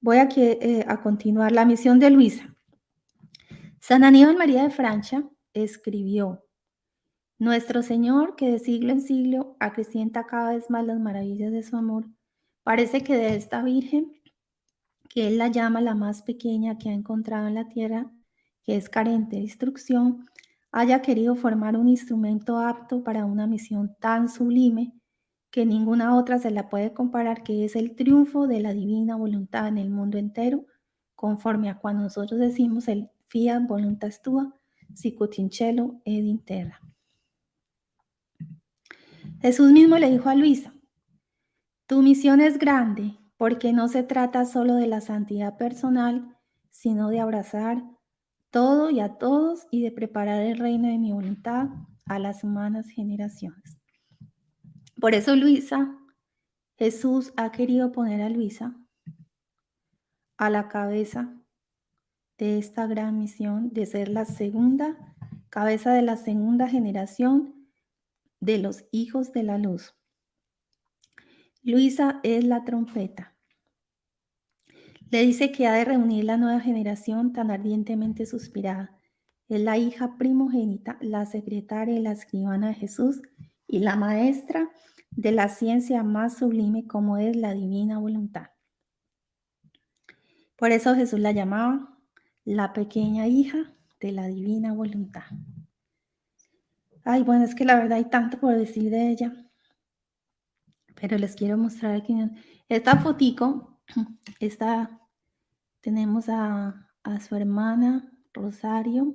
Voy a continuar la misión de Luisa. San Aníbal María de Francia escribió: Nuestro Señor, que de siglo en siglo acrecienta cada vez más las maravillas de su amor, parece que de esta Virgen, que Él la llama la más pequeña que ha encontrado en la tierra, que es carente de instrucción, haya querido formar un instrumento apto para una misión tan sublime que ninguna otra se la puede comparar, que es el triunfo de la divina voluntad en el mundo entero, conforme a cuando nosotros decimos el fiat voluntas tua, sicut in cielo ed in terra. Jesús mismo le dijo a Luisa: tu misión es grande porque no se trata solo de la santidad personal, sino de abrazar todo y a todos y de preparar el reino de mi voluntad a las humanas generaciones. Por eso Jesús ha querido poner a Luisa a la cabeza de esta gran misión de ser la segunda cabeza de la segunda generación de los hijos de la luz. Luisa es la trompeta. Le dice que ha de reunir la nueva generación tan ardientemente suspirada. Es la hija primogénita, la secretaria y la escribana de Jesús y la maestra de la ciencia más sublime como es la divina voluntad. Por eso Jesús la llamaba la pequeña hija de la divina voluntad. Ay, bueno, es que la verdad hay tanto por decir de ella, pero les quiero mostrar aquí esta fotico. Tenemos a su hermana Rosario,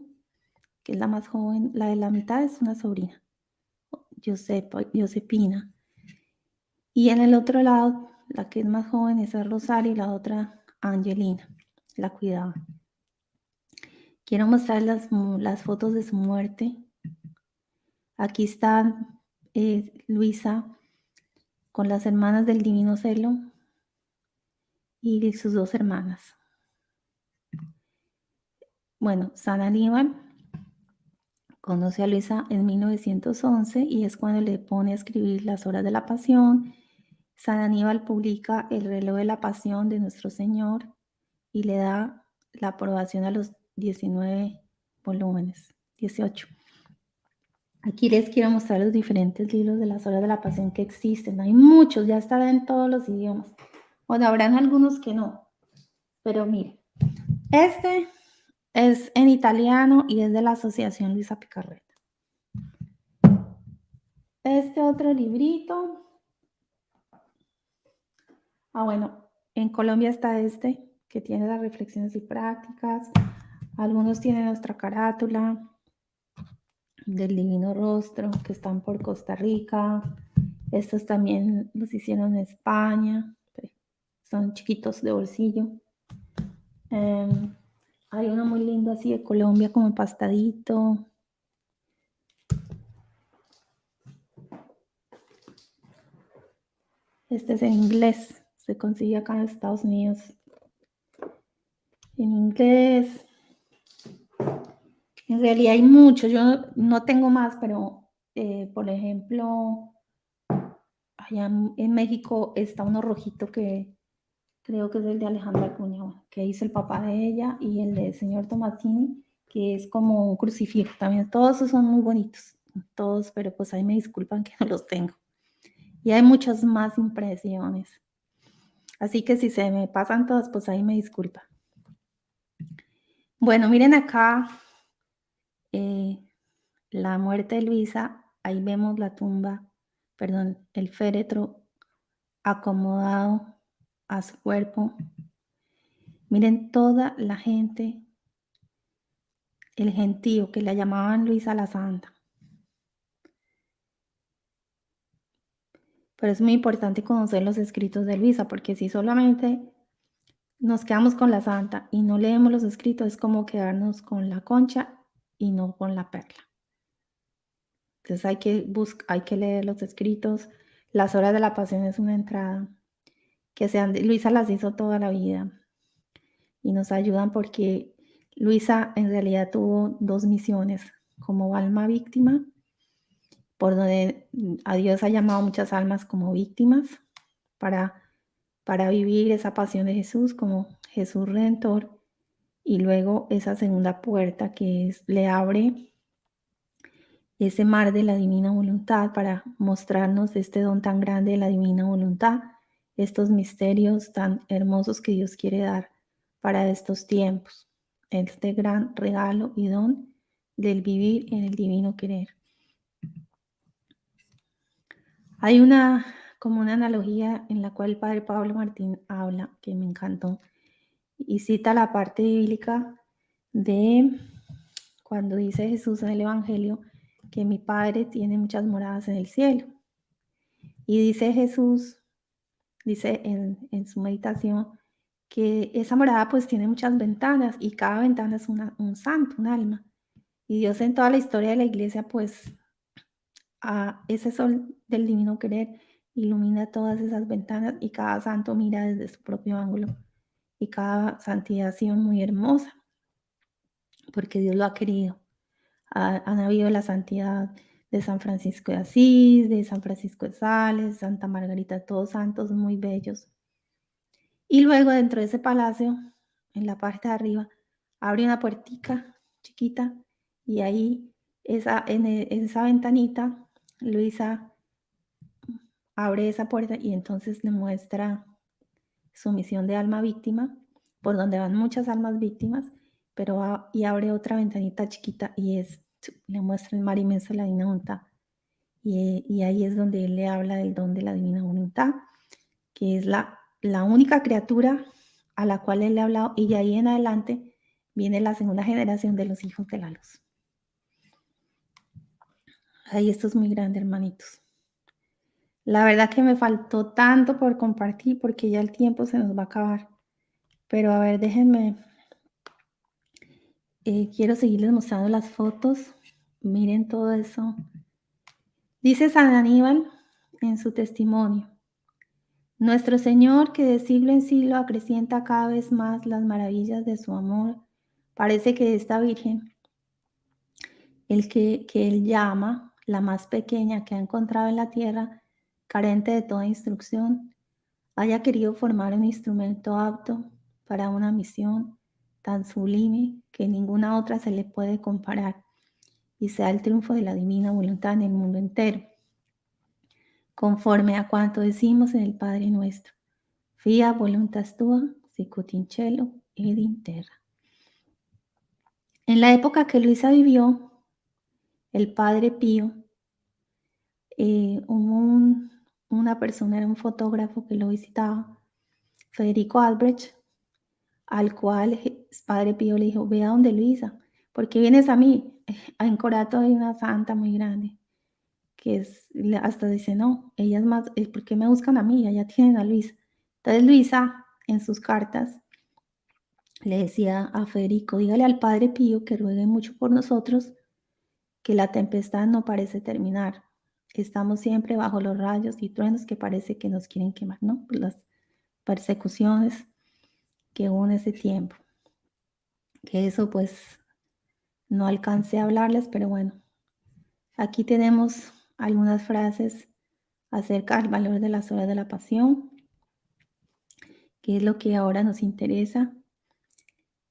que es la más joven. La de la mitad es una sobrina, Josepina. Y en el otro lado, la que es más joven es Rosario y la otra Angelina, la cuidaba. Quiero mostrar las fotos de su muerte. Aquí está Luisa con las hermanas del Divino Celo y sus dos hermanas. Bueno, San Aníbal conoce a Luisa en 1911 y es cuando le pone a escribir las horas de la pasión. San Aníbal publica el reloj de la pasión de nuestro Señor y le da la aprobación a los 19 volúmenes, 18. Aquí les quiero mostrar los diferentes libros de las horas de la pasión que existen. Hay muchos, ya están en todos los idiomas. Bueno, habrán algunos que no, pero miren, este es en italiano y es de la Asociación Luisa Picarreta. Este otro librito. Bueno, en Colombia está este, que tiene las reflexiones y prácticas. Algunos tienen nuestra carátula del Divino Rostro, que están por Costa Rica. Estos también los hicieron en España. Son chiquitos de bolsillo. Hay uno muy lindo así de Colombia, como empastadito. Este es en inglés. Se consigue acá en Estados Unidos. En inglés. En realidad hay muchos. Yo no tengo más, pero por ejemplo, allá en México está uno rojito que creo que es el de Alejandra Acuña, que dice el papá de ella, y el de señor Tomasini, que es como un crucifijo también. Todos esos son muy bonitos, todos, pero pues ahí me disculpan que no los tengo. Y hay muchas más impresiones. Así que si se me pasan todas, pues ahí me disculpan. Bueno, miren acá eh, la muerte de Luisa. Ahí vemos la tumba, perdón, el féretro acomodado a su cuerpo. Miren toda la gente, el gentío que la llamaban Luisa la Santa. Pero es muy importante conocer los escritos de Luisa, porque si solamente nos quedamos con la Santa y no leemos los escritos, es como quedarnos con la concha y no con la perla. Entonces hay que leer los escritos. Las horas de la pasión es una entrada que Luisa las hizo toda la vida y nos ayudan porque Luisa en realidad tuvo dos misiones: como alma víctima, por donde a Dios ha llamado muchas almas como víctimas para, para vivir esa pasión de Jesús como Jesús Redentor, y luego esa segunda puerta que le abre ese mar de la divina voluntad para mostrarnos este don tan grande de la divina voluntad, estos misterios tan hermosos que Dios quiere dar para estos tiempos, este gran regalo y don del vivir en el divino querer. Hay como una analogía en la cual el padre Pablo Martín habla, que me encantó, y cita la parte bíblica de cuando dice Jesús en el Evangelio que mi Padre tiene muchas moradas en el cielo. Y dice Jesús, dice en su meditación, que esa morada pues tiene muchas ventanas y cada ventana es un santo, un alma. Y Dios en toda la historia de la iglesia pues a ese sol del divino querer ilumina todas esas ventanas y cada santo mira desde su propio ángulo. Y cada santidad ha sido muy hermosa porque Dios lo ha querido. Han habido la santidad de San Francisco de Asís, de San Francisco de Sales, Santa Margarita, todos santos muy bellos. Y luego dentro de ese palacio, en la parte de arriba, abre una puertica chiquita y ahí en esa ventanita, Luisa abre esa puerta y entonces le muestra su misión de alma víctima, por donde van muchas almas víctimas, pero y abre otra ventanita chiquita y le muestra el mar inmenso de la divina voluntad. Y ahí es donde él le habla del don de la divina voluntad, que es la única criatura a la cual él le ha hablado, y de ahí en adelante viene la segunda generación de los hijos de la luz. Ahí esto es muy grande, hermanitos. La verdad que me faltó tanto por compartir porque ya el tiempo se nos va a acabar. Pero a ver, déjenme, quiero seguirles mostrando las fotos. Miren todo eso. Dice San Aníbal en su testimonio: Nuestro Señor, que de siglo en siglo acrecienta cada vez más las maravillas de su amor, parece que esta Virgen, que Él llama la más pequeña que ha encontrado en la tierra, carente de toda instrucción, haya querido formar un instrumento apto para una misión tan sublime que ninguna otra se le puede comparar, y sea el triunfo de la divina voluntad en el mundo entero, conforme a cuanto decimos en el Padre nuestro: Fiat voluntas tua, sicut in cielo ed in terra. En la época que Luisa vivió, el Padre Pío, una persona, era un fotógrafo que lo visitaba, Federico Albrecht, al cual Padre Pío le dijo: ve a donde Luisa, ¿por qué vienes a mí? En Corato hay una santa muy grande, hasta dice: no, ella es más, ¿por qué me buscan a mí? Allá tienen a Luisa. Entonces Luisa, en sus cartas, le decía a Federico: dígale al Padre Pío que ruegue mucho por nosotros, que la tempestad no parece terminar. Estamos siempre bajo los rayos y truenos que parece que nos quieren quemar, ¿no? Por las persecuciones que hubo en ese tiempo. Que eso pues no alcancé a hablarles, pero bueno, aquí tenemos algunas frases acerca del valor de las horas de la pasión, que es lo que ahora nos interesa,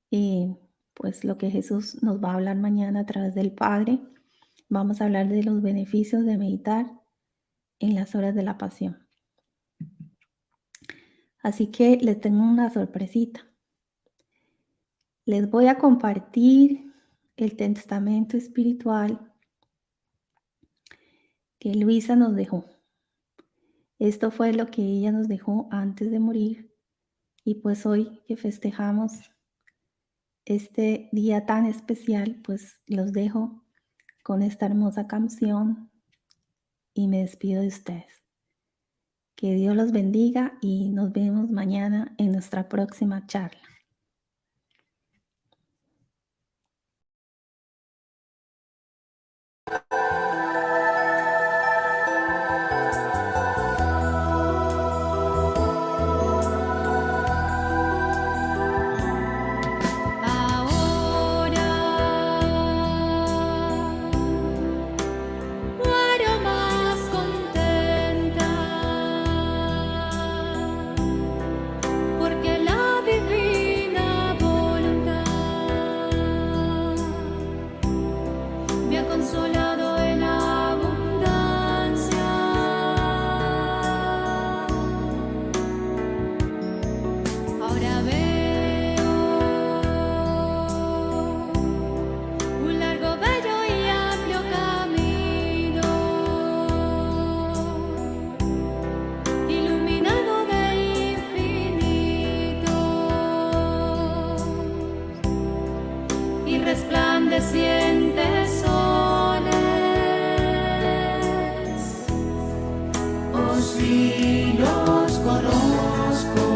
y pues lo que Jesús nos va a hablar mañana a través del Padre. Vamos a hablar de los beneficios de meditar en las horas de la pasión. Así que les tengo una sorpresita. Les voy a compartir el testamento espiritual que Luisa nos dejó. Esto fue lo que ella nos dejó antes de morir y pues hoy que festejamos este día tan especial, pues los dejo con esta hermosa canción y me despido de ustedes. Que Dios los bendiga y nos vemos mañana en nuestra próxima charla. Consolado en abundancia, ahora veo un largo, bello y amplio camino, iluminado de infinitos y resplandecientes soles. Si los conozco,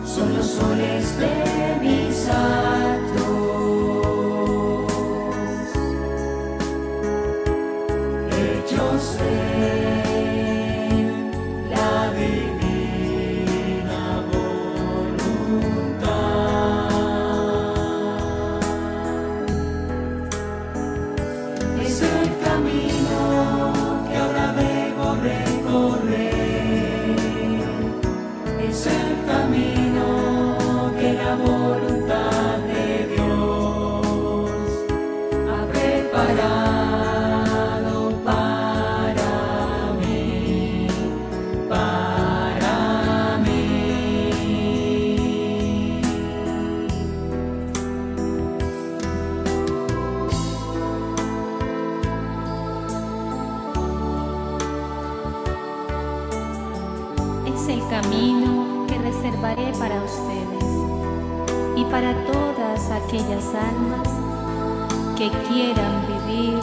son los soles de mis actos, hechos de la divina voluntad. Es el camino que ahora debo recorrer, es el camino que la voluntad de Dios ha preparado para mí, para mí. Es el camino que reservaré para ustedes y para todas aquellas almas que quieran vivir